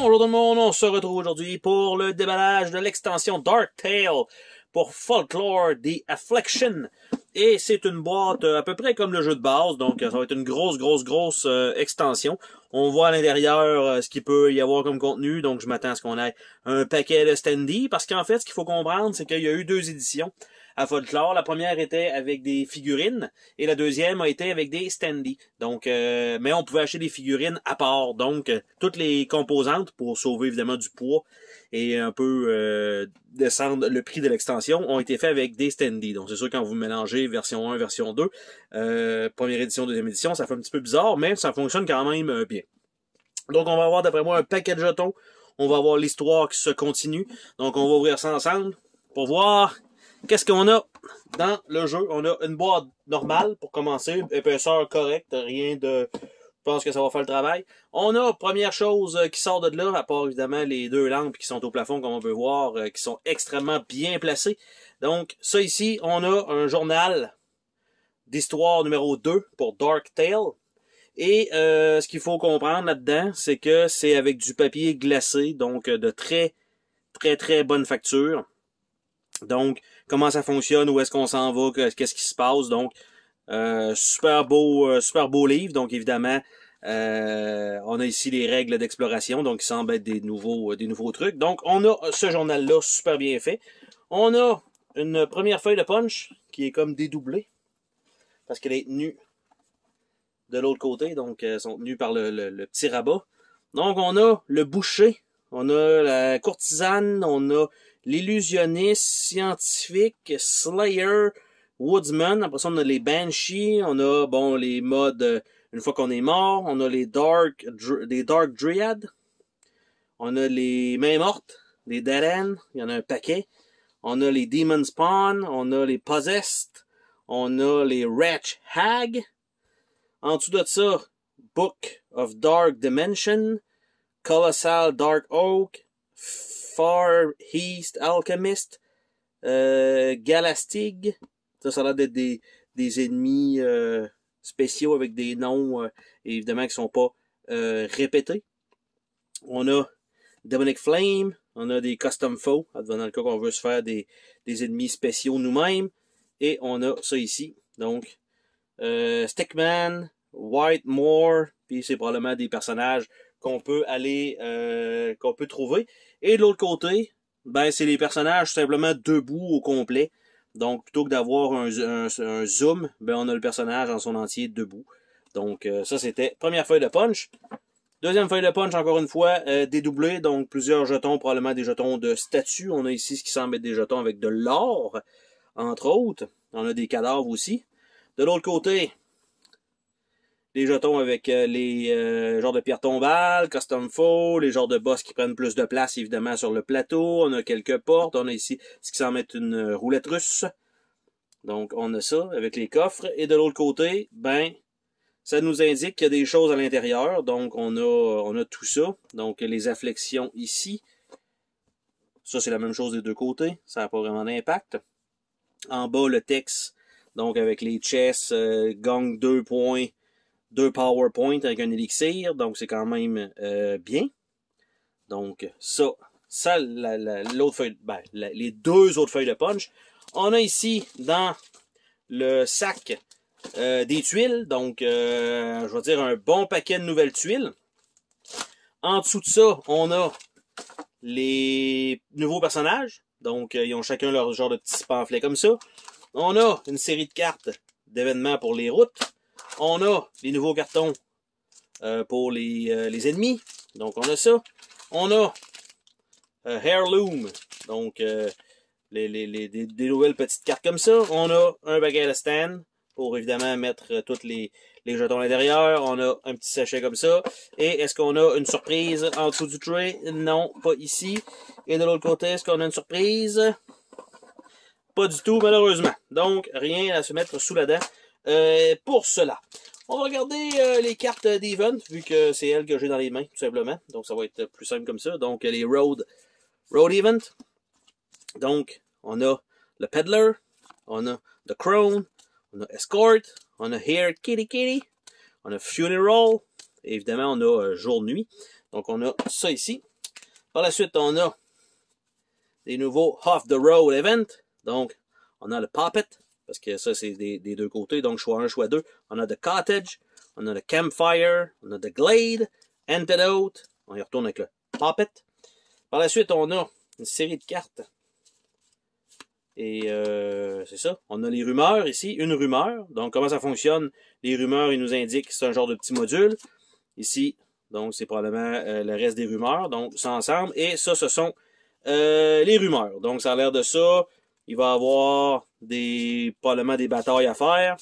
Bonjour tout le monde, on se retrouve aujourd'hui pour le déballage de l'extension Dark Tale pour Folklore The Affliction. Et c'est une boîte à peu près comme le jeu de base, donc ça va être une grosse extension. On voit à l'intérieur ce qu'il peut y avoir comme contenu, donc je m'attends à ce qu'on ait un paquet de standees, parce qu'en fait, ce qu'il faut comprendre, c'est qu'il y a eu deux éditions à Folklore. La première était avec des figurines et la deuxième a été avec des standees. Donc, mais on pouvait acheter des figurines à part. Donc, toutes les composantes pour sauver évidemment du poids et un peu descendre le prix de l'extension ont été faits avec des standees. Donc, c'est sûr quand vous mélangez version 1, version 2, première édition, deuxième édition, ça fait un petit peu bizarre, mais ça fonctionne quand même bien. Donc, on va avoir d'après moi un paquet de jetons. On va avoir l'histoire qui se continue. Donc, on va ouvrir ça ensemble pour voir qu'est-ce qu'on a dans le jeu. On a une boîte normale pour commencer, épaisseur correcte, rien de... Je pense que ça va faire le travail. On a, première chose qui sort de là, à part évidemment les deux lampes qui sont au plafond, comme on peut voir, qui sont extrêmement bien placées. Donc, ça ici, on a un journal d'histoire numéro 2 pour Dark Tale. Et ce qu'il faut comprendre là-dedans, c'est que c'est avec du papier glacé, donc de très bonne facture. Donc, comment ça fonctionne, où est-ce qu'on s'en va, qu'est-ce qui se passe. Donc, super beau livre. Donc, évidemment, on a ici les règles d'exploration, donc qui semblent être des nouveaux trucs. Donc, on a ce journal-là super bien fait. On a une première feuille de punch qui est comme dédoublée, parce qu'elle est tenue de l'autre côté, donc elles sont tenues par le petit rabat. Donc, on a le boucher, on a la courtisane, on a l'illusionniste, scientifique, Slayer, Woodsman. Après ça, on a les Banshees, on a, bon, les modes une fois qu'on est mort, on a les Dark Dryad, on a les Mains Mortes, les Dead End, il y en a un paquet. On a les Demon Spawn, on a les Possessed, on a les Wretch Hag. En dessous de ça, Book of Dark Dimension, Colossal Dark Oak, Far East Alchemist, Galastig. Ça a l'air d'être des ennemis spéciaux avec des noms évidemment qui sont pas répétés. On a Demonic Flame, on a des Custom Foes, dans le cas qu'on veut se faire des ennemis spéciaux nous-mêmes. Et on a ça ici. Donc, Stickman, White Moore, puis c'est probablement des personnages qu'on peut aller qu'on peut trouver. Et de l'autre côté, ben c'est les personnages simplement debout au complet. Donc plutôt que d'avoir un zoom, ben on a le personnage en son entier debout. Donc ça c'était première feuille de punch. Deuxième feuille de punch, encore une fois, dédoublée, donc plusieurs jetons, probablement des jetons de statue. On a ici ce qui semble être des jetons avec de l'or, entre autres. On a des cadavres aussi. De l'autre côté, les jetons avec les genres de pierres tombales, custom foes, les genres de boss qui prennent plus de place évidemment sur le plateau. On a quelques portes. On a ici ce qui semble être une roulette russe. Donc on a ça avec les coffres. Et de l'autre côté, ben ça nous indique qu'il y a des choses à l'intérieur. Donc on a tout ça. Donc les afflictions ici. Ça c'est la même chose des deux côtés. Ça n'a pas vraiment d'impact. En bas le texte. Donc avec les chess, gang 2 points. 2 PowerPoint avec un élixir, donc c'est quand même bien. Donc ça l'autre feuille, ben, les deux autres feuilles de punch. On a ici dans le sac des tuiles, donc je vais dire un bon paquet de nouvelles tuiles. En dessous de ça, on a les nouveaux personnages, donc ils ont chacun leur genre de petits pamphlets comme ça. On a une série de cartes d'événements pour les routes. On a les nouveaux cartons pour les ennemis. Donc, on a ça. On a Heirloom. Donc, des nouvelles petites cartes comme ça. On a un bagage de stand pour évidemment mettre tous les jetons à l'intérieur. On a un petit sachet comme ça. Et est-ce qu'on a une surprise en dessous du tray? Non, pas ici. Et de l'autre côté, est-ce qu'on a une surprise? Pas du tout, malheureusement. Donc, rien à se mettre sous la dent. Pour cela, on va regarder les cartes d'event, vu que c'est elles que j'ai dans les mains, tout simplement. Donc, ça va être plus simple comme ça. Donc, les Road Event. Donc, on a le Peddler, on a The Crone, on a Escort, on a Here Kitty, on a Funeral, et évidemment, on a Jour-Nuit. Donc, on a ça ici. Par la suite, on a des nouveaux Off the Road Event. Donc, on a le Puppet, parce que ça, c'est des deux côtés. Donc, choix 1, choix 2. On a The Cottage, on a le Campfire, on a The Glade, Antidote. On y retourne avec le Puppet. Par la suite, on a une série de cartes. Et c'est ça. On a les rumeurs ici. Une rumeur. Donc, comment ça fonctionne? Les rumeurs, ils nous indiquent que c'est un genre de petit module. Ici, donc, c'est probablement le reste des rumeurs. Donc, ça ensemble. Et ça, ce sont les rumeurs. Donc, ça a l'air de ça. Il va y avoir probablement des batailles à faire.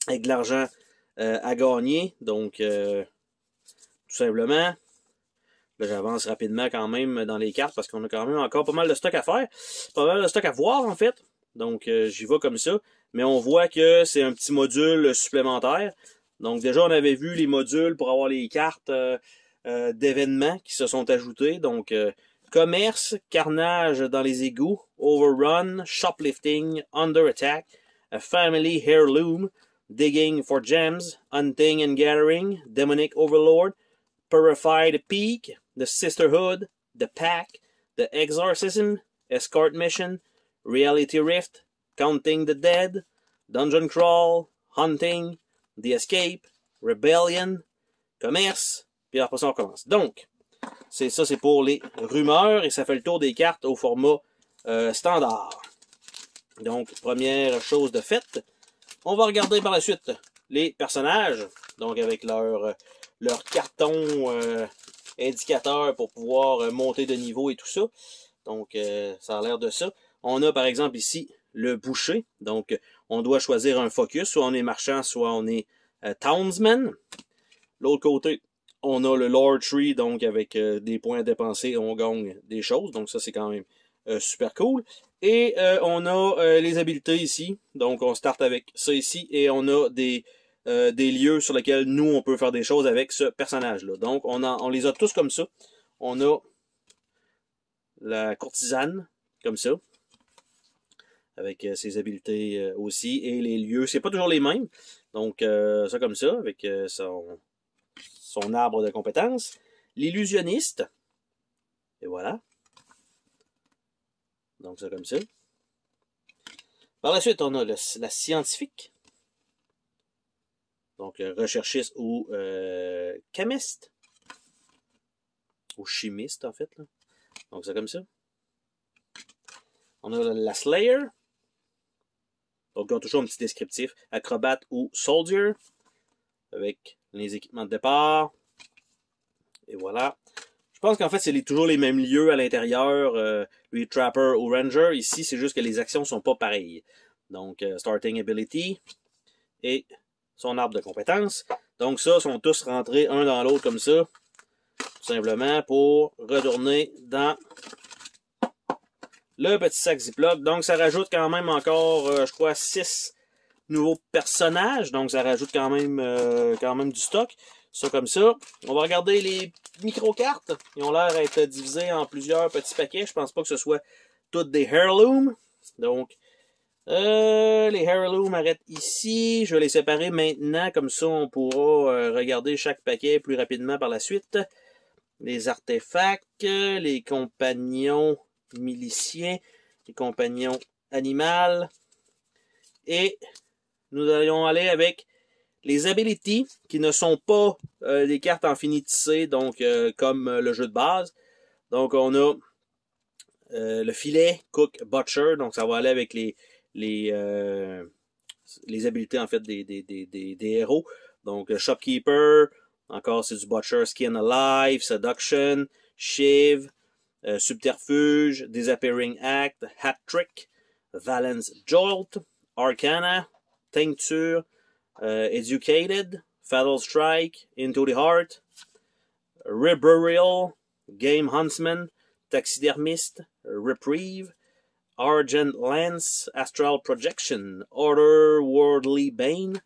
Avec de l'argent à gagner. Donc, tout simplement. Là, j'avance rapidement quand même dans les cartes parce qu'on a quand même encore pas mal de stock à faire. Pas mal de stock à voir, en fait. Donc, j'y vais comme ça. Mais on voit que c'est un petit module supplémentaire. Donc, déjà, on avait vu les modules pour avoir les cartes d'événements qui se sont ajoutés. Donc, commerce, carnage dans les égouts, overrun, shoplifting, under attack, a family heirloom, digging for gems, hunting and gathering, demonic overlord, purified peak, the sisterhood, the pack, the exorcism, escort mission, reality rift, counting the dead, dungeon crawl, hunting, the escape, rebellion, commerce, puis après ça on commence. Donc, c'est pour les rumeurs et ça fait le tour des cartes au format standard. Donc, première chose de faite. On va regarder par la suite les personnages, donc avec leur carton indicateur pour pouvoir monter de niveau et tout ça. Donc, ça a l'air de ça. On a par exemple ici le boucher. Donc, on doit choisir un focus. Soit on est marchand, soit on est townsman. L'autre côté, on a le lore tree. Donc, avec des points dépensés, on gagne des choses. Donc, ça, c'est quand même super cool. Et on a les habiletés ici. Donc, on start avec ça ici. Et on a des lieux sur lesquels nous, on peut faire des choses avec ce personnage-là. Donc, on les a tous comme ça. On a la courtisane, comme ça, avec ses habiletés aussi. Et les lieux, c'est pas toujours les mêmes. Donc, ça comme ça, avec son arbre de compétences. L'illusionniste. Et voilà. Donc, ça comme ça. Par la suite, on a la scientifique. Donc, le recherchiste ou chimiste. Ou chimiste, en fait. Là. Donc, c'est comme ça. On a la Slayer. Donc, on a toujours un petit descriptif. Acrobate ou Soldier. Avec les équipements de départ. Et voilà. Je pense qu'en fait, c'est toujours les mêmes lieux à l'intérieur. Lui, Trapper ou Ranger. Ici, c'est juste que les actions sont pas pareilles. Donc, Starting Ability. Et son arbre de compétences. Donc, ça, sont tous rentrés un dans l'autre comme ça. Tout simplement pour retourner dans le petit sac Ziploc. Donc, ça rajoute quand même encore, je crois, 6 nouveaux personnages. Donc, ça rajoute quand même du stock. Ça comme ça. On va regarder les micro-cartes. Ils ont l'air d'être divisés en plusieurs petits paquets. Je pense pas que ce soit toutes des heirlooms. Donc, les heirlooms arrêtent ici. Je vais les séparer maintenant. Comme ça, on pourra regarder chaque paquet plus rapidement par la suite. Les artefacts, les compagnons miliciens, les compagnons animaux. Et nous allons aller avec les abilities, qui ne sont pas des cartes infinitisées, donc comme le jeu de base. Donc, on a le filet, cook, butcher. Donc, ça va aller avec les habilités, en fait, des héros. Donc, shopkeeper, encore, c'est du butcher, skin alive, seduction, shiv, subterfuge, disappearing act, hat trick, valence jolt, arcana, tincture, educated, fatal strike, into the heart, reburial, game huntsman, taxidermist, reprieve, argent lance, astral projection, otherworldly bane,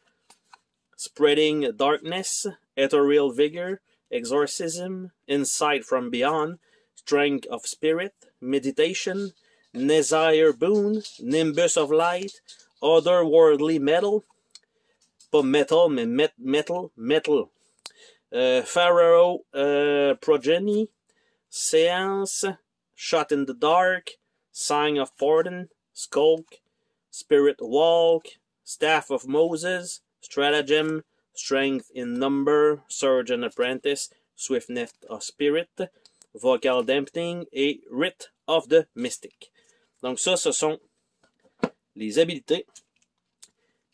spreading darkness, ethereal vigor, exorcism, insight from beyond, strength of spirit, meditation, Nezire boon, nimbus of light, otherworldly metal, pas metal, mais metal, Pharaoh progeny, Seance, Shot in the Dark, Sign of Pardon, Skulk, Spirit Walk, Staff of Moses, Stratagem, Strength in Number, Surgeon Apprentice, Swiftness of Spirit, Vocal Dampening et Rite of the Mystic. Donc ça, ce sont les habilités.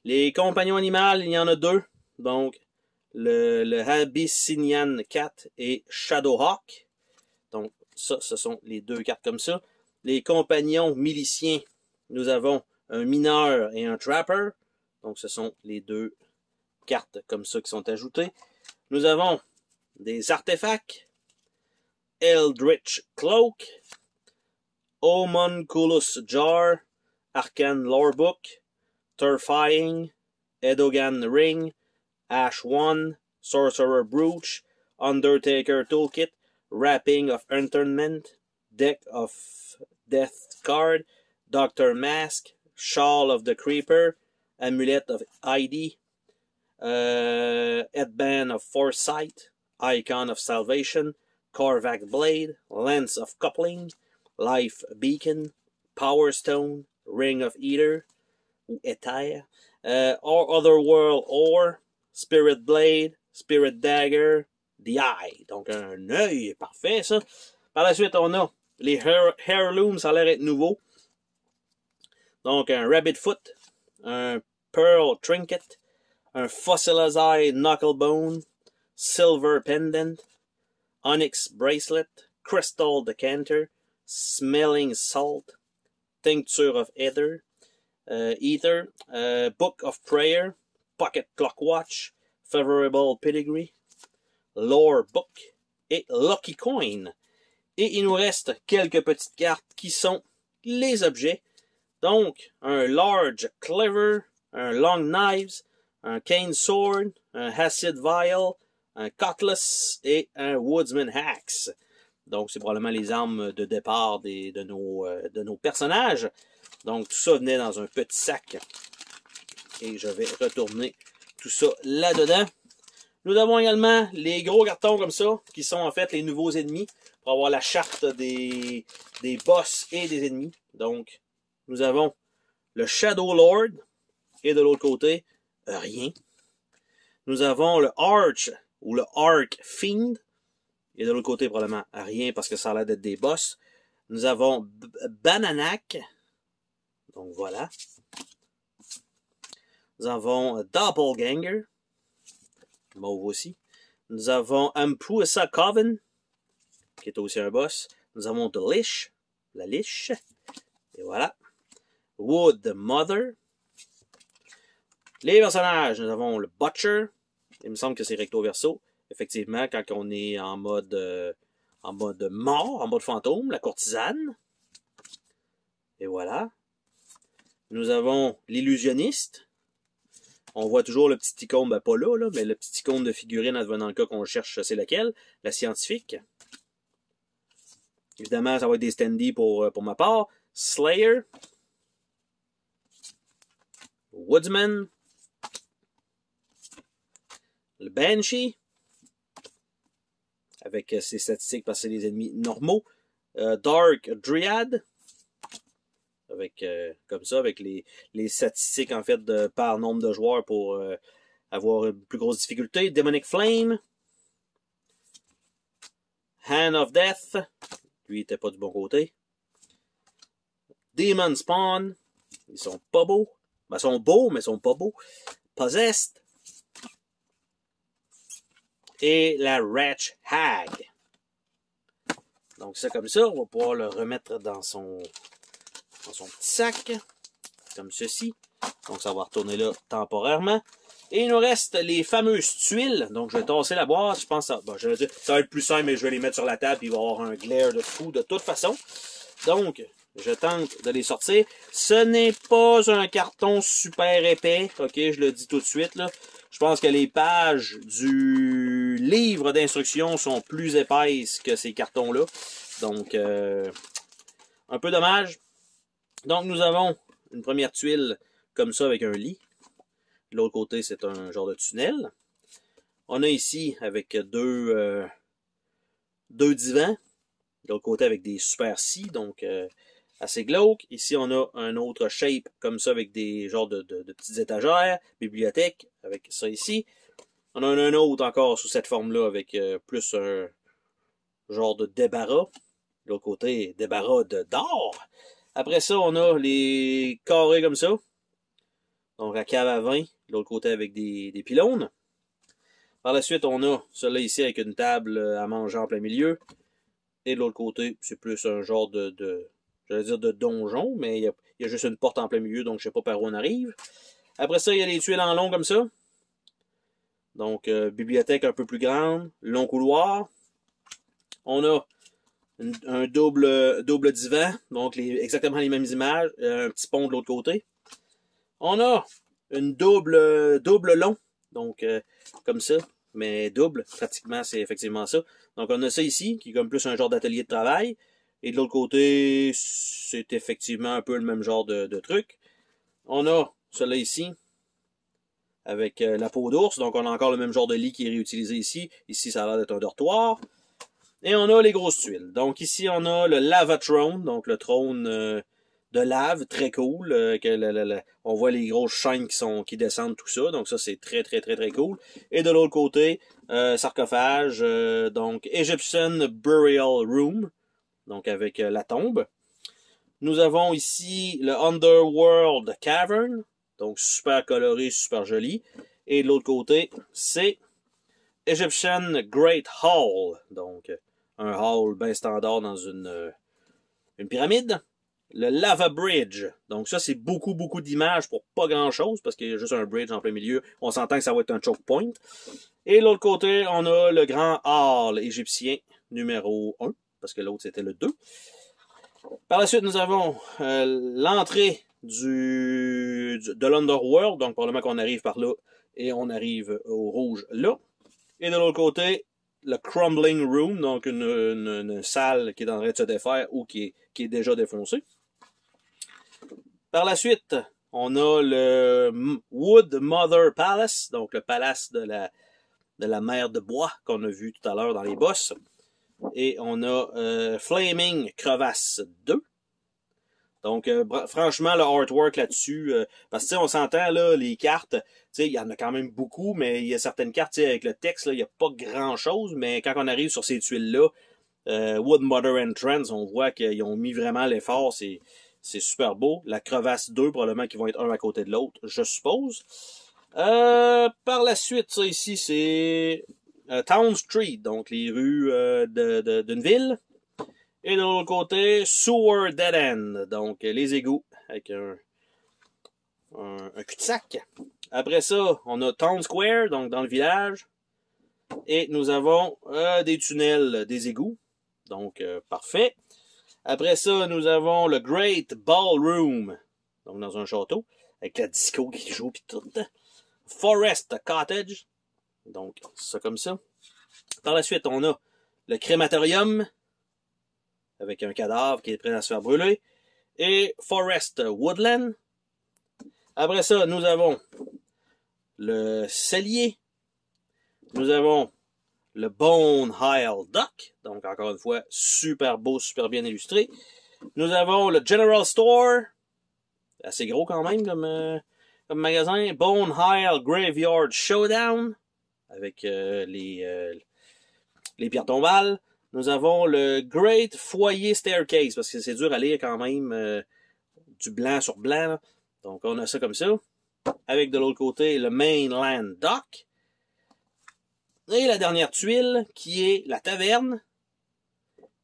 Les compagnons animaux, il y en a deux. Donc, le Abyssinian Cat et Shadowhawk. Donc, ça, ce sont les deux cartes comme ça. Les compagnons miliciens, nous avons un mineur et un trapper. Donc, ce sont les deux cartes comme ça qui sont ajoutées. Nous avons des artefacts. Eldritch Cloak, Homunculus Jar, Arcane Lorebook, Terrifying, Edogan Ring, Ash 1, Sorcerer Brooch, Undertaker Toolkit, Wrapping of Internment, Deck of Death Card, Doctor Mask, Shawl of the Creeper, Amulet of ID, Headband of Foresight, Icon of Salvation, Korvac Blade, Lance of Coupling, Life Beacon, Power Stone, Ring of Ether, ou Ether, Otherworld Ore, Spirit Blade, Spirit Dagger, The Eye. Donc un œil, parfait ça. Par la suite, on a les Heirlooms, ça a l'air d'être nouveau. Donc un Rabbit Foot, un Pearl Trinket, un Fossilized Knucklebone, Silver Pendant, Onyx Bracelet, Crystal Decanter, Smelling Salt, Tincture of Ether, Book of Prayer, Pocket Clockwatch, Favorable Pedigree, Lore Book et Lucky Coin. Et il nous reste quelques petites cartes qui sont les objets. Donc, un Large Cleaver, un Long Knives, un Cane Sword, un Acid Vial, un Cutlass et un Woodsman Axe. Donc, c'est probablement les armes de départ de nos personnages. Donc, tout ça venait dans un petit sac. Et je vais retourner tout ça là-dedans. Nous avons également les gros cartons comme ça, qui sont en fait les nouveaux ennemis, pour avoir la charte des boss et des ennemis. Donc, nous avons le Shadow Lord, et de l'autre côté, rien. Nous avons le Arch, ou le Arc Fiend, et de l'autre côté, probablement rien, parce que ça a l'air d'être des boss. Nous avons Bananak, donc voilà. Nous avons Doppelganger, mauve aussi. Nous avons Ampusa Coven, qui est aussi un boss. Nous avons The Lich, la Liche, et voilà. Wood Mother. Les personnages, nous avons le Butcher, il me semble que c'est recto verso. Effectivement, quand on est en mode mort, en mode fantôme, la courtisane. Et voilà. Nous avons l'illusionniste. On voit toujours le petit icône, ben pas là, mais le petit icône de figurine, advenant le cas qu'on cherche, c'est lequel? La scientifique. Évidemment, ça va être des standees pour ma part. Slayer. Woodsman. Le Banshee. Avec ses statistiques parce que c'est les ennemis normaux. Dark Dryad. Avec comme ça, avec les statistiques en fait par nombre de joueurs pour avoir une plus grosse difficulté. Demonic Flame. Hand of Death. Lui, il était pas du bon côté. Demon Spawn. Ils sont pas beaux. Ben, ils sont beaux, mais ils sont pas beaux. Possessed. Et la Wretch Hag. Donc, ça comme ça, on va pouvoir le remettre dans son petit sac. Comme ceci. Donc, ça va retourner là temporairement. Et il nous reste les fameuses tuiles. Donc, je vais tasser la boîte. Je pense que ça va être plus simple, mais je vais les mettre sur la table. Puis il va y avoir un glare de fou de toute façon. Donc, je tente de les sortir. Ce n'est pas un carton super épais. OK, je le dis tout de suite, là. Je pense que les pages du livre d'instructions sont plus épaisses que ces cartons-là. Donc, un peu dommage. Donc, nous avons une première tuile comme ça avec un lit. De l'autre côté, c'est un genre de tunnel. On a ici avec deux divans. De l'autre côté avec des super scies, donc assez glauque. Ici, on a un autre shape comme ça avec des genres de petites étagères, bibliothèque, avec ça ici. On a un autre encore sous cette forme-là avec plus un genre de débarras. De l'autre côté, débarras d'or. Après ça, on a les carrés comme ça. Donc, à cave à vin. De l'autre côté, avec des pylônes. Par la suite, on a celui-là ici avec une table à manger en plein milieu. Et de l'autre côté, c'est plus un genre j'allais dire de donjon, mais il y a juste une porte en plein milieu, donc je sais pas par où on arrive. Après ça, il y a les tuiles en long comme ça. Donc, bibliothèque un peu plus grande, long couloir. On a un double divan, donc exactement les mêmes images, un petit pont de l'autre côté. On a une double long, donc comme ça, mais double, pratiquement, c'est effectivement ça. Donc on a ça ici, qui est comme plus un genre d'atelier de travail, et de l'autre côté, c'est effectivement un peu le même genre de truc. On a celui-là ici, avec la peau d'ours, donc on a encore le même genre de lit qui est réutilisé ici. Ici, ça a l'air d'être un dortoir. Et on a les grosses tuiles. Donc ici, on a le Lava Throne, donc le trône de lave, très cool. On voit les grosses chaînes qui descendent, tout ça. Donc ça, c'est très cool. Et de l'autre côté, sarcophage, donc Egyptian Burial Room, donc avec la tombe. Nous avons ici le Underworld Cavern, donc super coloré, super joli. Et de l'autre côté, c'est Egyptian Great Hall, donc un hall bien standard dans une pyramide. Le Lava Bridge, donc ça c'est beaucoup d'images pour pas grand chose, parce qu'il y a juste un bridge en plein milieu, on s'entend que ça va être un choke point. Et de l'autre côté, on a le grand hall égyptien numéro 1, parce que l'autre c'était le 2. Par la suite, nous avons l'entrée de l'Underworld, donc probablement qu'on arrive par là, et on arrive au rouge là. Et de l'autre côté, le Crumbling Room, donc une salle qui est en train de se défaire ou qui est déjà défoncée. Par la suite, on a le Wood Mother Palace, donc le palace de la mère de bois qu'on a vu tout à l'heure dans les bosses. Et on a Flaming Crevasse 2. Donc, franchement, le artwork là-dessus, parce que on s'entend, là, les cartes, il y en a quand même beaucoup, mais il y a certaines cartes, avec le texte, il n'y a pas grand-chose, mais quand on arrive sur ces tuiles-là, Wood Mother Entrance, on voit qu'ils ont mis vraiment l'effort, c'est super beau. La crevasse 2, probablement qu'ils vont être un à côté de l'autre, je suppose. Par la suite, ça ici, c'est Town Street, donc les rues d'une ville. Et de l'autre côté, Sewer Dead End, donc les égouts avec un cul-de-sac. Après ça, on a Town Square, donc dans le village. Et nous avons des tunnels, des égouts. Donc, parfait. Après ça, nous avons le Great Ballroom, donc dans un château, avec la disco qui joue pis tout. Forest Cottage, donc ça comme ça. Par la suite, on a le crématorium, avec un cadavre qui est prêt à se faire brûler. Et Forest Woodland. Après ça, nous avons le cellier. Nous avons le Bone Isle Dock. Donc, encore une fois, super beau, super bien illustré. Nous avons le General Store. Assez gros quand même comme magasin. Bone Isle Graveyard Showdown. Avec les pierres tombales. Nous avons le Great Foyer Staircase, parce que c'est dur à lire quand même du blanc sur blanc. Là. Donc, on a ça comme ça. Avec de l'autre côté, le Mainland Dock. Et la dernière tuile, qui est la taverne.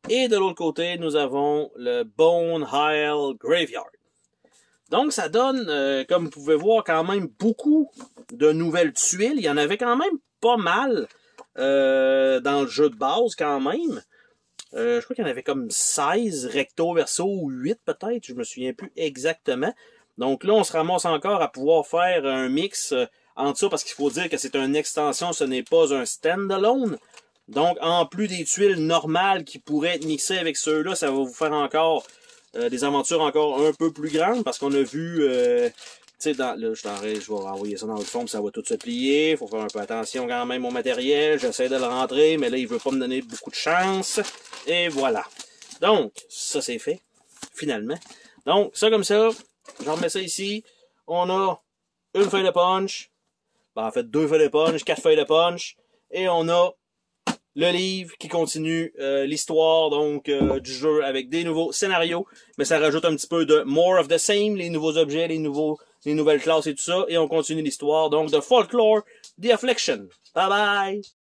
Et de l'autre côté, nous avons le Bone Isle Graveyard. Donc, ça donne, comme vous pouvez voir, quand même beaucoup de nouvelles tuiles. Il y en avait quand même pas mal. Dans le jeu de base quand même. Je crois qu'il y en avait comme 16 recto verso ou 8 peut-être, je me souviens plus exactement. Donc là, on se ramasse encore à pouvoir faire un mix entre ça, parce qu'il faut dire que c'est une extension, ce n'est pas un standalone. Donc, en plus des tuiles normales qui pourraient être mixées avec ceux-là, ça va vous faire encore des aventures encore un peu plus grandes, parce qu'on a vu... tu sais, là, je vais renvoyer ça dans le fond, ça va tout se plier. Faut faire un peu attention quand même au matériel. J'essaie de le rentrer, mais là, il veut pas me donner beaucoup de chance. Et voilà. Donc, ça c'est fait, finalement. Donc, ça comme ça, je remets ça ici. On a une feuille de punch. Ben, en fait, 2 feuilles de punch, 4 feuilles de punch. Et on a le livre qui continue l'histoire donc du jeu avec des nouveaux scénarios. Mais ça rajoute un petit peu de more of the same, les nouveaux objets, les nouvelles classes et tout ça. Et on continue l'histoire donc de Folklore, The Affliction. Bye bye!